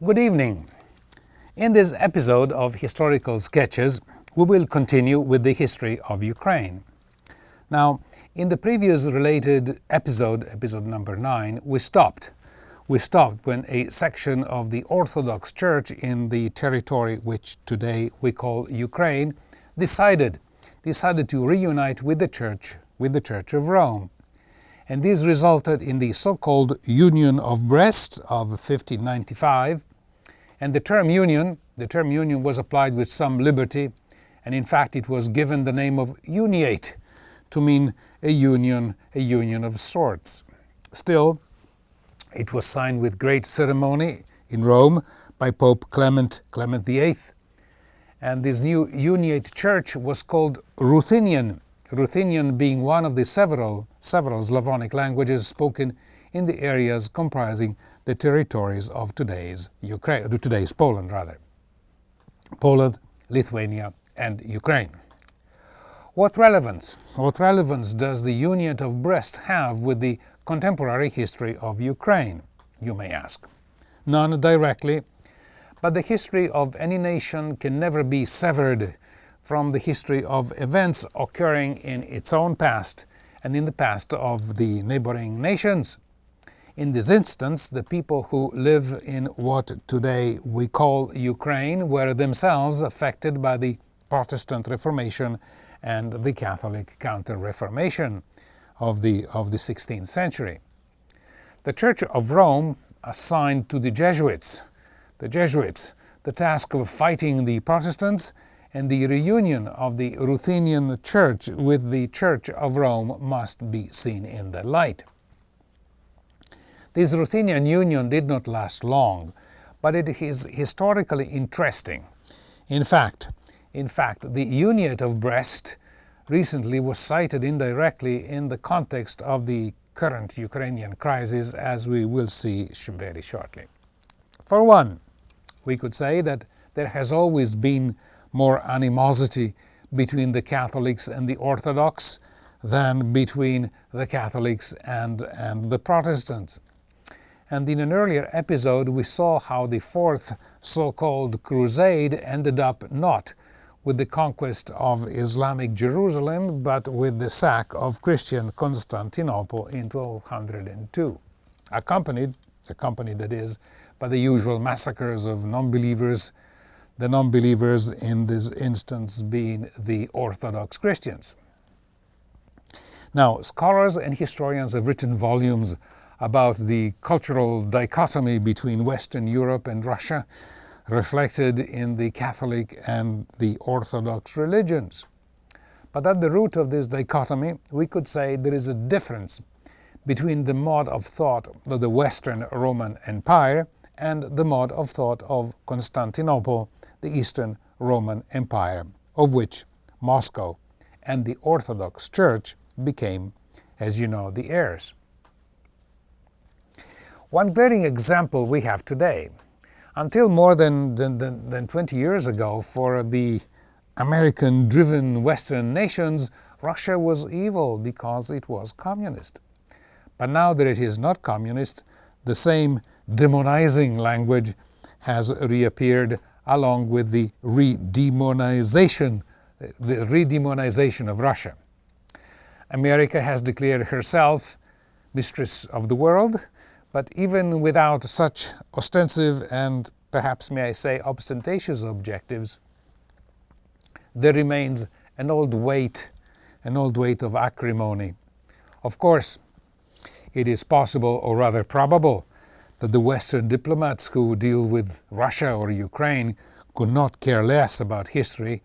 Good evening. In this episode of Historical Sketches, we will continue with the history of Ukraine. Now, in the previous related episode number 9, we stopped. We stopped when a section of the Orthodox Church in the territory which today we call Ukraine decided to reunite with the Church of Rome. And this resulted in the so-called Union of Brest of 1595. And the term union was applied with some liberty, and in fact it was given the name of uniate, to mean a union of sorts. Still, it was signed with great ceremony in Rome by Pope Clement VIII. And this new uniate church was called Ruthenian, Ruthenian being one of the several Slavonic languages spoken in the areas comprising the territories of today's Poland, Poland, Lithuania, and Ukraine. What relevance does the Union of Brest have with the contemporary history of Ukraine, you may ask? None directly, but the history of any nation can never be severed from the history of events occurring in its own past and in the past of the neighboring nations. In this instance, the people who live in what today we call Ukraine were themselves affected by the Protestant Reformation and the Catholic Counter-Reformation of the 16th century. The Church of Rome assigned to the Jesuits the task of fighting the Protestants, and the reunion of the Ruthenian Church with the Church of Rome must be seen in that light. This Ruthenian union did not last long, but it is historically interesting. In fact, the Union of Brest recently was cited indirectly in the context of the current Ukrainian crisis, as we will see very shortly. For one, we could say that there has always been more animosity between the Catholics and the Orthodox than between the Catholics and the Protestants. And in an earlier episode we saw how the fourth so-called crusade ended up not with the conquest of Islamic Jerusalem, but with the sack of Christian Constantinople in 1202, accompanied that is, by the usual massacres of non-believers, the non-believers in this instance being the Orthodox Christians. Now, scholars and historians have written volumes about the cultural dichotomy between Western Europe and Russia, reflected in the Catholic and the Orthodox religions. But at the root of this dichotomy, we could say there is a difference between the mode of thought of the Western Roman Empire and the mode of thought of Constantinople, the Eastern Roman Empire, of which Moscow and the Orthodox Church became, as you know, the heirs. One glaring example we have today. Until more than 20 years ago, for the American-driven Western nations, Russia was evil because it was communist. But now that it is not communist, the same demonizing language has reappeared along with the re-demonization of Russia. America has declared herself mistress of the world, but even without such ostensive and perhaps, may I say, ostentatious objectives, there remains an old weight of acrimony. Of course, it is possible, or rather probable, that the Western diplomats who deal with Russia or Ukraine could not care less about history,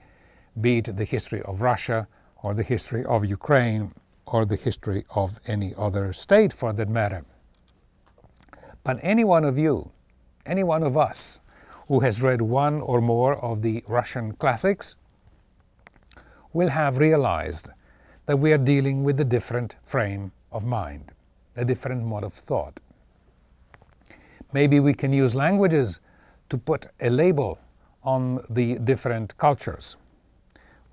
be it the history of Russia or the history of Ukraine or the history of any other state for that matter. But any one of you, any one of us who has read one or more of the Russian classics will have realized that we are dealing with a different frame of mind, a different mode of thought. Maybe we can use languages to put a label on the different cultures.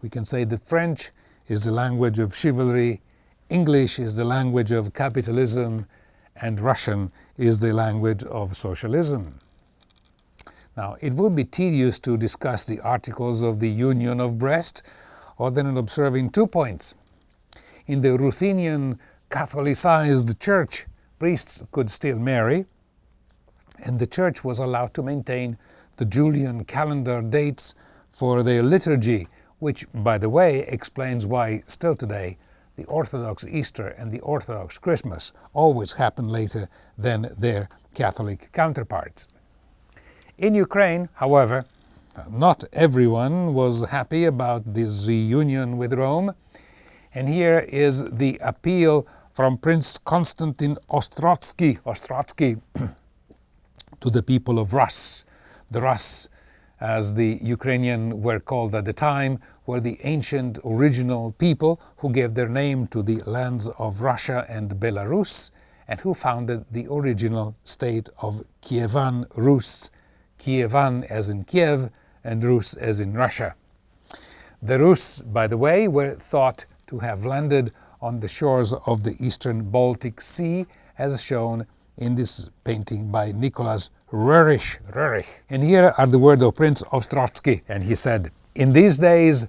We can say that French is the language of chivalry, English is the language of capitalism, and Russian is the language of socialism. Now, it would be tedious to discuss the articles of the Union of Brest other than observing 2 points. In the Ruthenian Catholicized Church, priests could still marry, and the Church was allowed to maintain the Julian calendar dates for their liturgy, which, by the way, explains why still today the Orthodox Easter and the Orthodox Christmas always happen later than their Catholic counterparts. In Ukraine, however, not everyone was happy about this reunion with Rome, and here is the appeal from Prince Konstantin Ostrotsky to the people of Rus. The Rus, as the Ukrainian were called at the time, were the ancient original people who gave their name to the lands of Russia and Belarus, and who founded the original state of Kievan Rus. Kievan as in Kiev, and Rus as in Russia. The Rus, by the way, were thought to have landed on the shores of the eastern Baltic Sea, as shown in this painting by Nicholas Roerich. And here are the words of Prince Ostrotsky, and he said, "In these days,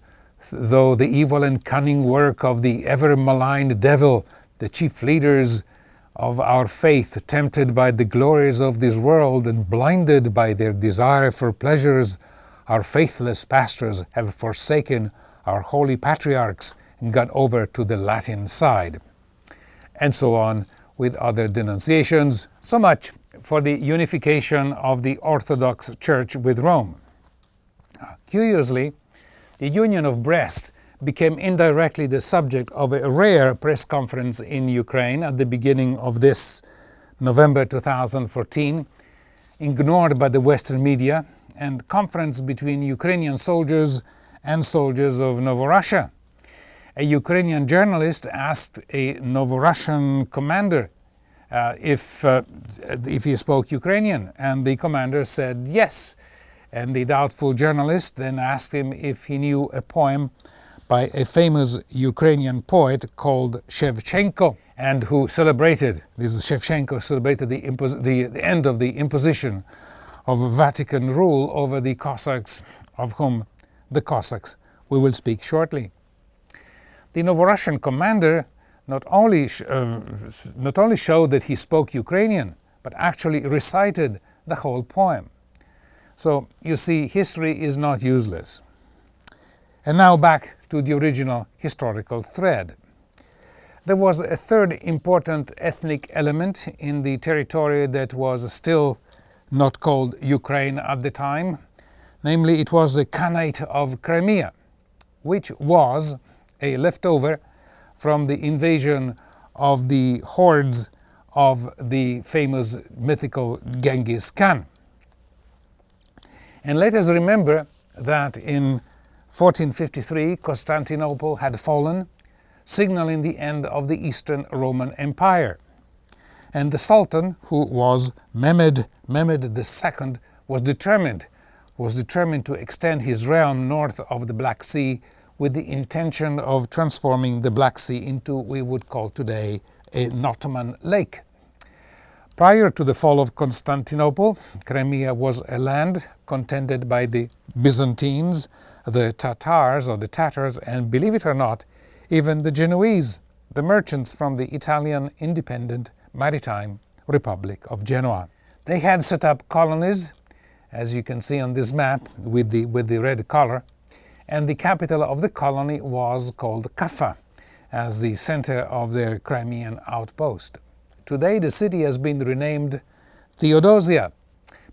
though the evil and cunning work of the ever-maligned devil, the chief leaders of our faith, tempted by the glories of this world and blinded by their desire for pleasures, our faithless pastors have forsaken our holy patriarchs and gone over to the Latin side." And so on with other denunciations. So much for the unification of the Orthodox Church with Rome. Curiously, the Union of Brest became indirectly the subject of a rare press conference in Ukraine at the beginning of this November 2014, ignored by the Western media, and conference between Ukrainian soldiers and soldiers of Novorussia. A Ukrainian journalist asked a Novorussian commander if he spoke Ukrainian, and the commander said yes. And the doubtful journalist then asked him if he knew a poem by a famous Ukrainian poet called Shevchenko, and who celebrated, Shevchenko celebrated the end of the imposition of Vatican rule over the Cossacks, of whom the Cossacks we will speak shortly. The Novorussian commander not only showed that he spoke Ukrainian, but actually recited the whole poem. So, you see, history is not useless. And now back to the original historical thread. There was a third important ethnic element in the territory that was still not called Ukraine at the time. Namely, it was the Khanate of Crimea, which was a leftover from the invasion of the hordes of the famous mythical Genghis Khan. And let us remember that in 1453 Constantinople had fallen, signaling the end of the Eastern Roman Empire. And the Sultan, who was Mehmed II, was determined to extend his realm north of the Black Sea with the intention of transforming the Black Sea into what we would call today an Ottoman lake. Prior to the fall of Constantinople, Crimea was a land contended by the Byzantines, the Tatars, and believe it or not, even the Genoese, the merchants from the Italian independent maritime Republic of Genoa. They had set up colonies, as you can see on this map with the red color, and the capital of the colony was called Kaffa, as the center of their Crimean outpost. Today the city has been renamed Theodosia,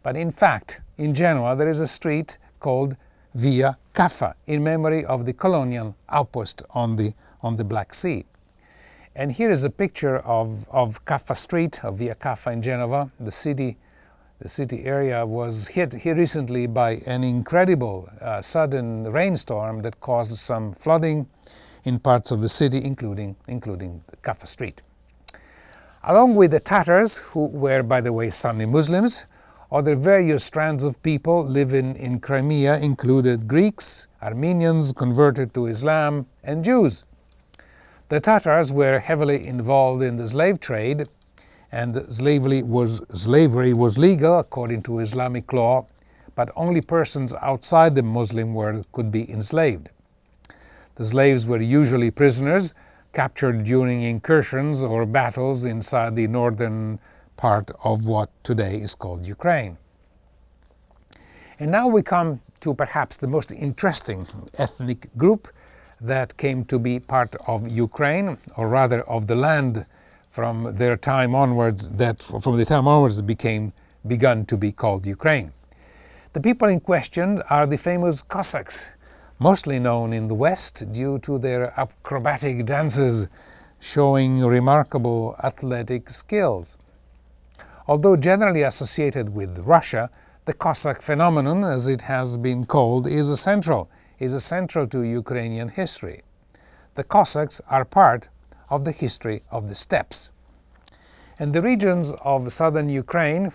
but in fact, in Genoa there is a street called Via Kaffa, in memory of the colonial outpost on the Black Sea. And here is a picture of Kaffa Street, of Via Kaffa in Genova. The city area was hit here recently by an incredible sudden rainstorm that caused some flooding in parts of the city, including Kaffa Street. Along with the Tatars, who were, by the way, Sunni Muslims, other various strands of people living in Crimea included Greeks, Armenians converted to Islam, and Jews. The Tatars were heavily involved in the slave trade, and slavery was legal according to Islamic law, but only persons outside the Muslim world could be enslaved. The slaves were usually prisoners captured during incursions or battles inside the northern part of what today is called Ukraine. And now we come to perhaps the most interesting ethnic group that came to be part of Ukraine, or rather of the land from the time onwards that begun to be called Ukraine. The people in question are the famous Cossacks, mostly known in the West due to their acrobatic dances showing remarkable athletic skills. Although generally associated with Russia, the Cossack phenomenon, as it has been called, is essential to Ukrainian history. The Cossacks are part of the history of the steppes. And the regions of southern Ukraine,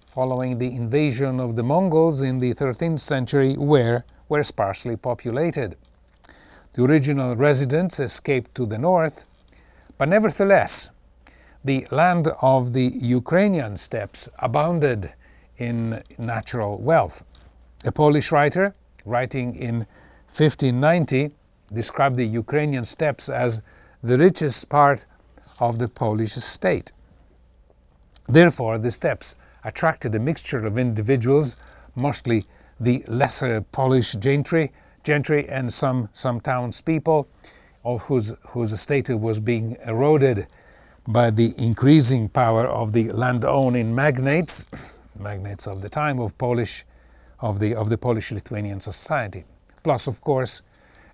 following the invasion of the Mongols in the 13th century, were sparsely populated. The original residents escaped to the north, but nevertheless, the land of the Ukrainian steppes abounded in natural wealth. A Polish writer, writing in 1590, described the Ukrainian steppes as the richest part of the Polish state. Therefore, the steppes attracted a mixture of individuals, mostly the lesser Polish gentry and some townspeople, all whose status was being eroded by the increasing power of the land-owning magnates of the time of the Polish-Lithuanian society. Plus, of course,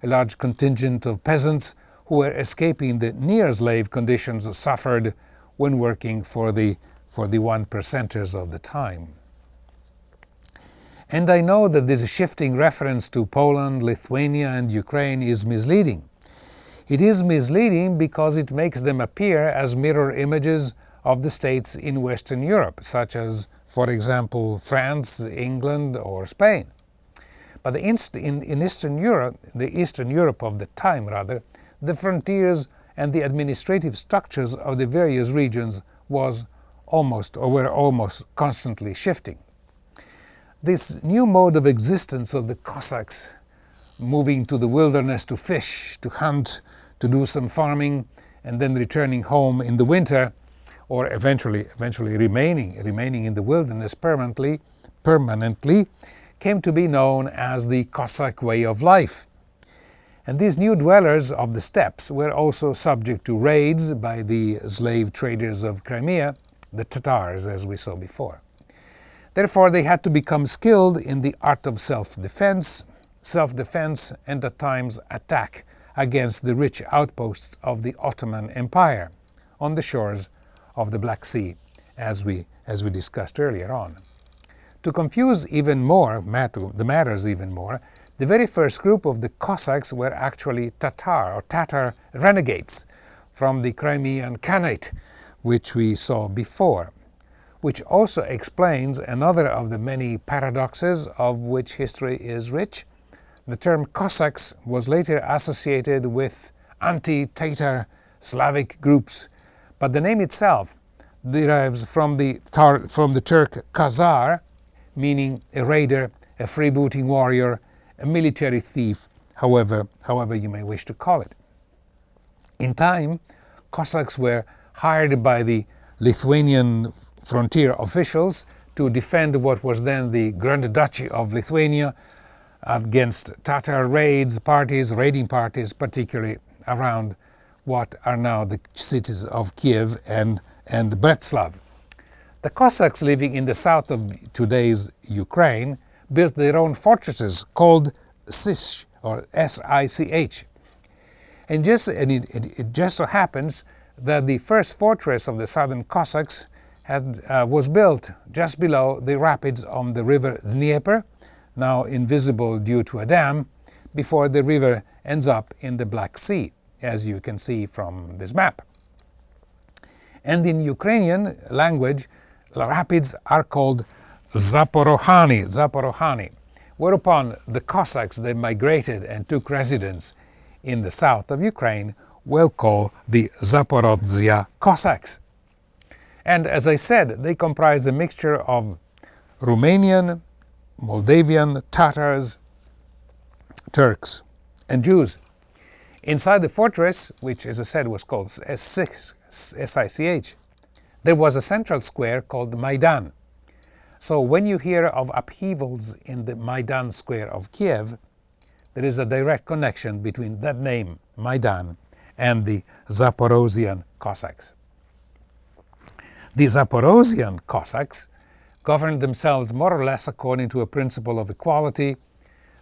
a large contingent of peasants who were escaping the near-slave conditions suffered when working for the one percenters of the time. And I know that this shifting reference to Poland, Lithuania and Ukraine is misleading. It is misleading because it makes them appear as mirror images of the states in Western Europe, such as, for example, France, England or Spain. But in Eastern Europe, the Eastern Europe of the time rather, the frontiers and the administrative structures of the various regions were almost constantly shifting. This new mode of existence of the Cossacks, moving to the wilderness to fish, to hunt, to do some farming, and then returning home in the winter, or eventually remaining in the wilderness permanently, came to be known as the Cossack way of life. And these new dwellers of the steppes were also subject to raids by the slave traders of Crimea, the Tatars, as we saw before. Therefore, they had to become skilled in the art of self-defense, and at times attack against the rich outposts of the Ottoman Empire on the shores of the Black Sea, as we discussed earlier on. To confuse the matters even more, the very first group of the Cossacks were actually Tatar renegades from the Crimean Khanate, which we saw before, which also explains another of the many paradoxes of which history is rich. The term Cossacks was later associated with anti-Tatar Slavic groups, but the name itself derives from the Turk Khazar, meaning a raider, a freebooting warrior, a military thief, however you may wish to call it. In time, Cossacks were hired by the Lithuanian frontier officials to defend what was then the Grand Duchy of Lithuania against Tatar raiding parties, particularly around what are now the cities of Kiev and Bretslav. The Cossacks living in the south of today's Ukraine built their own fortresses called Sich, or S-I-C-H. And it just so happens that the first fortress of the southern Cossacks was built just below the rapids on the river Dnieper, now invisible due to a dam, before the river ends up in the Black Sea, as you can see from this map. And in Ukrainian language, rapids are called Zaporohani, whereupon the Cossacks that migrated and took residence in the south of Ukraine will call the Zaporozhia Cossacks. And as I said, they comprise a mixture of Romanian, Moldavian, Tatars, Turks, and Jews. Inside the fortress, which as I said was called SICH, there was a central square called Maidan. So when you hear of upheavals in the Maidan square of Kiev, there is a direct connection between that name, Maidan, and the Zaporozhian Cossacks. The Zaporozhian Cossacks governed themselves more or less according to a principle of equality.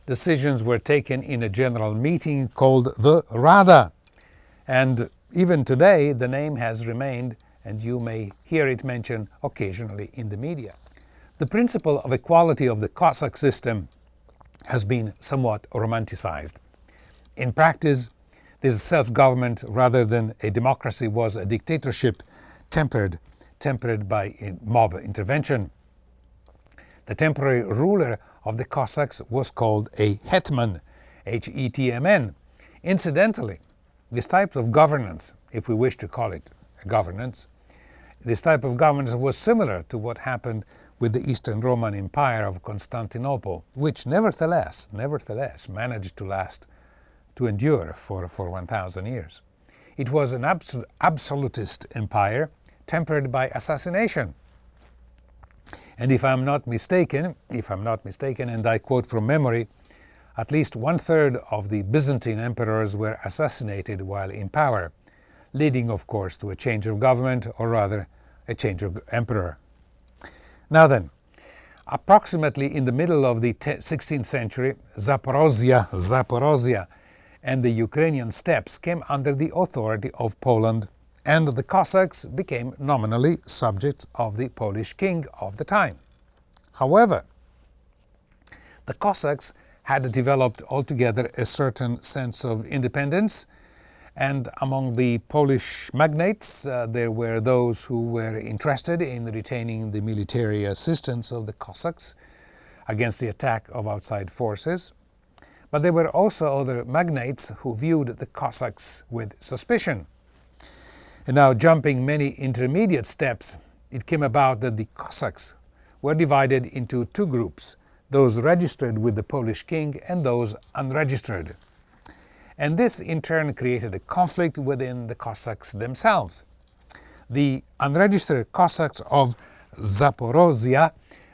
Decisions were taken in a general meeting called the Rada. And even today, the name has remained, and you may hear it mentioned occasionally in the media. The principle of equality of the Cossack system has been somewhat romanticized. In practice, this self-government rather than a democracy was a dictatorship tempered by mob intervention. The temporary ruler of the Cossacks was called a hetman, Hetmn. Incidentally, this type of governance, if we wish to call it a governance, this type of governance was similar to what happened with the Eastern Roman Empire of Constantinople, which nevertheless managed to endure for 1,000 years. It was an absolutist empire tempered by assassination. And if I'm not mistaken, and I quote from memory, at least 1/3 of the Byzantine emperors were assassinated while in power, leading of course to a change of government, or rather a change of emperor. Now then, approximately in the middle of the 16th century, Zaporozhia and the Ukrainian steppes came under the authority of Poland, and the Cossacks became nominally subjects of the Polish king of the time. However, the Cossacks had developed altogether a certain sense of independence, and among the Polish magnates there were those who were interested in retaining the military assistance of the Cossacks against the attack of outside forces. But there were also other magnates who viewed the Cossacks with suspicion. And now, jumping many intermediate steps, it came about that the Cossacks were divided into two groups, those registered with the Polish king and those unregistered. And this in turn created a conflict within the Cossacks themselves. The unregistered Cossacks of Zaporozhia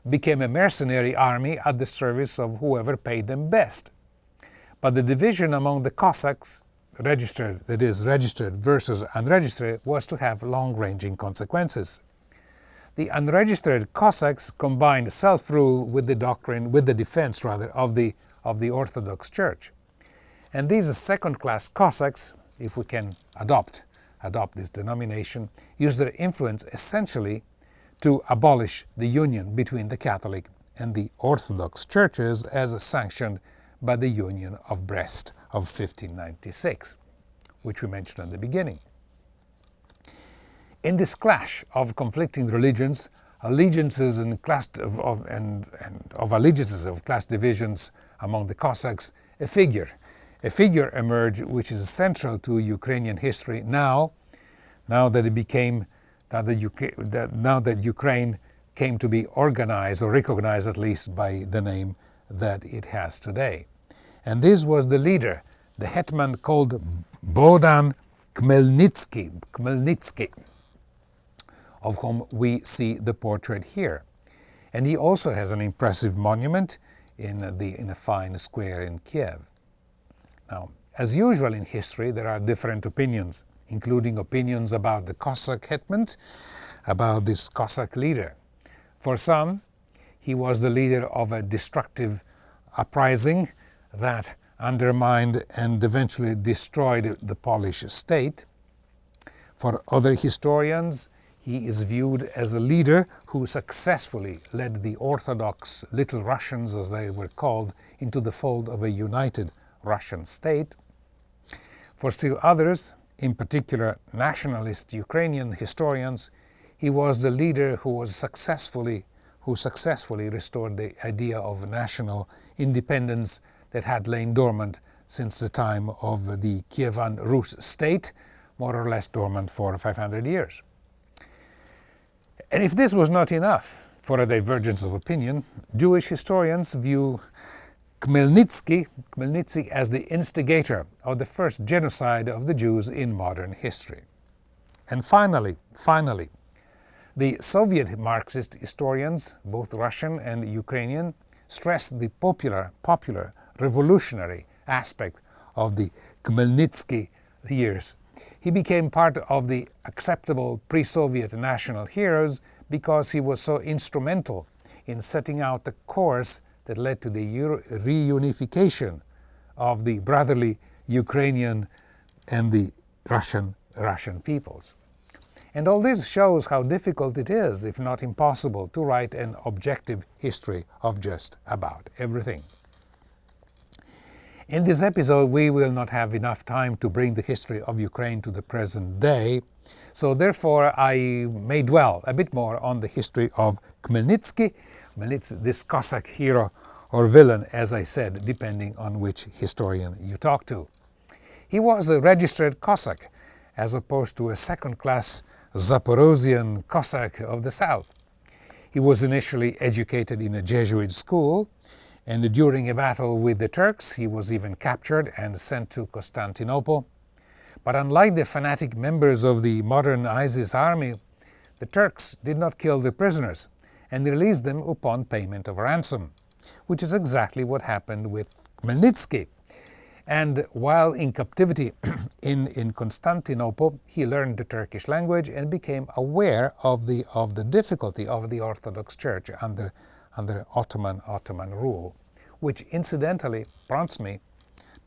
became a mercenary army at the service of whoever paid them best. But the division among the Cossacks, registered versus unregistered, was to have long-ranging consequences. The unregistered Cossacks combined self-rule with the defense of the Orthodox Church. And these second-class Cossacks, if we can adopt this denomination, used their influence essentially to abolish the union between the Catholic and the Orthodox churches as sanctioned by the Union of Brest of 1596, which we mentioned at the beginning. In this clash of conflicting religions, allegiances of class divisions among the Cossacks, a figure emerged which is central to Ukrainian history now that Ukraine came to be organized, or recognized at least, by the name that it has today. And this was the leader, the hetman called Bohdan Khmelnytsky, of whom we see the portrait here. And he also has an impressive monument in a fine square in Kiev. Now, as usual in history, there are different opinions, including opinions about the Cossack hetman, about this Cossack leader. For some, he was the leader of a destructive uprising that undermined and eventually destroyed the Polish state. For other historians, he is viewed as a leader who successfully led the Orthodox Little Russians, as they were called, into the fold of a united Russian state. For still others, in particular nationalist Ukrainian historians, he was the leader who successfully restored the idea of national independence that had lain dormant since the time of the Kievan Rus state, more or less dormant for 500 years. And if this was not enough, For a divergence of opinion, Jewish historians view Khmelnytsky as the instigator of the first genocide of the Jews in modern history. And finally, the Soviet Marxist historians, both Russian and Ukrainian, stressed the popular, revolutionary aspect of the Khmelnytsky years. He became part of the acceptable pre-Soviet national heroes because he was so instrumental in setting out the course that led to the reunification of the brotherly Ukrainian and the Russian peoples. And all this shows how difficult it is, if not impossible, to write an objective history of just about everything. In this episode, we will not have enough time to bring the history of Ukraine to the present day, so therefore I may dwell a bit more on the history of Khmelnytsky, this Cossack hero or villain, as I said, depending on which historian you talk to. He was a registered Cossack, as opposed to a second-class Zaporozhian Cossack of the south. He was initially educated in a Jesuit school, and during a battle with the Turks he was even captured and sent to Constantinople. But unlike the fanatic members of the modern ISIS army, the Turks did not kill the prisoners and released them upon payment of ransom, which is exactly what happened with Khmelnytsky. And while in captivity in Constantinople, he learned the Turkish language and became aware of the difficulty of the Orthodox Church under Ottoman rule, which incidentally prompts me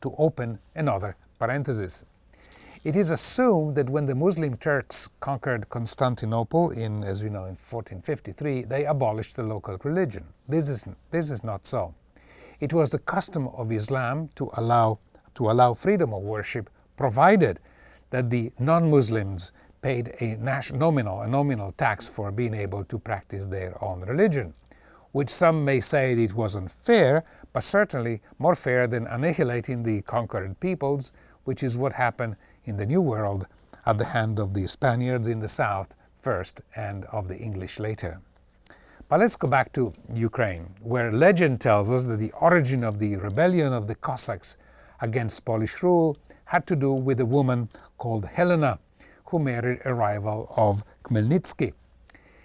to open another parenthesis. It is assumed that when the Muslim Turks conquered Constantinople as we know, in 1453, they abolished the local religion. This is not so. It was the custom of Islam to allow freedom of worship, provided that the non-Muslims paid a nominal tax for being able to practice their own religion, which some may say it was unfair, but certainly more fair than annihilating the conquered peoples, which is what happened in the New World at the hand of the Spaniards in the south first and of the English later. But let's go back to Ukraine, where legend tells us that the origin of the rebellion of the Cossacks against Polish rule had to do with a woman called Helena, who married a rival of Khmelnytsky.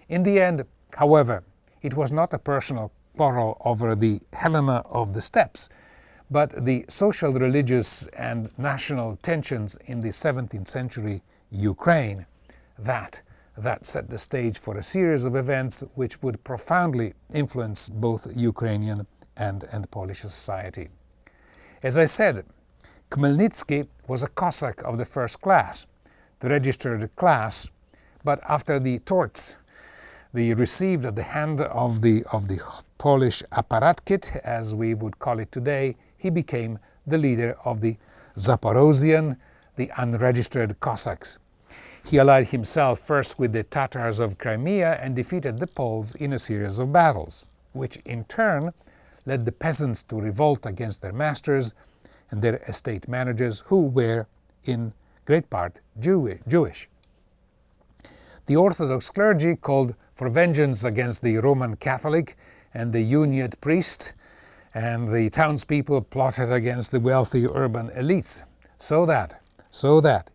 In the end, however, it was not a personal quarrel over the Helena of the steppes, but the social, religious and national tensions in the 17th century Ukraine that set the stage for a series of events which would profoundly influence both Ukrainian and Polish society. As I said, Khmelnytsky was a Cossack of the first class, the registered class, but after the torts they received at the hand of the Polish apparatchik, as we would call it today, he became the leader of the Zaporozhian, the unregistered Cossacks. He allied himself first with the Tatars of Crimea and defeated the Poles in a series of battles, which in turn led the peasants to revolt against their masters and their estate managers, who were in great part Jewish. The Orthodox clergy called for vengeance against the Roman Catholic and the Union priest, and the townspeople plotted against the wealthy urban elites, so that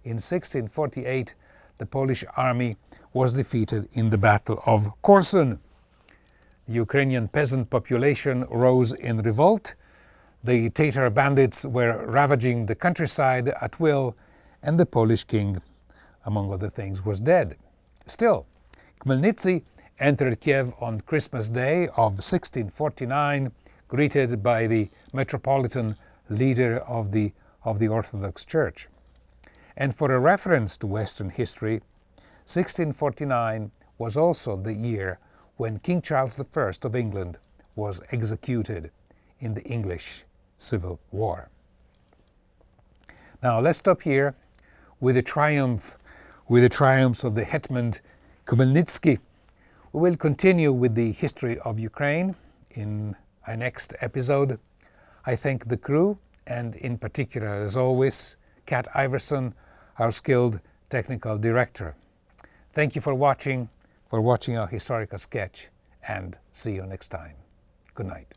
in 1648 the Polish army was defeated in the Battle of Korsun. The Ukrainian peasant population rose in revolt, the Tatar bandits were ravaging the countryside at will, and the Polish king, among other things, was dead. Still, Khmelnytsky entered Kiev on Christmas Day of 1649, greeted by the metropolitan leader of the Orthodox Church. And for a reference to Western history, 1649 was also the year when King Charles I of England was executed in the English Civil War. Now let's stop here with the triumphs of the Hetman Khmelnytsky. We will continue with the history of Ukraine in our next episode. I thank the crew, and in particular, as always, Kat Iverson, our skilled technical director. Thank you for watching our historical sketch, and see you next time. Good night.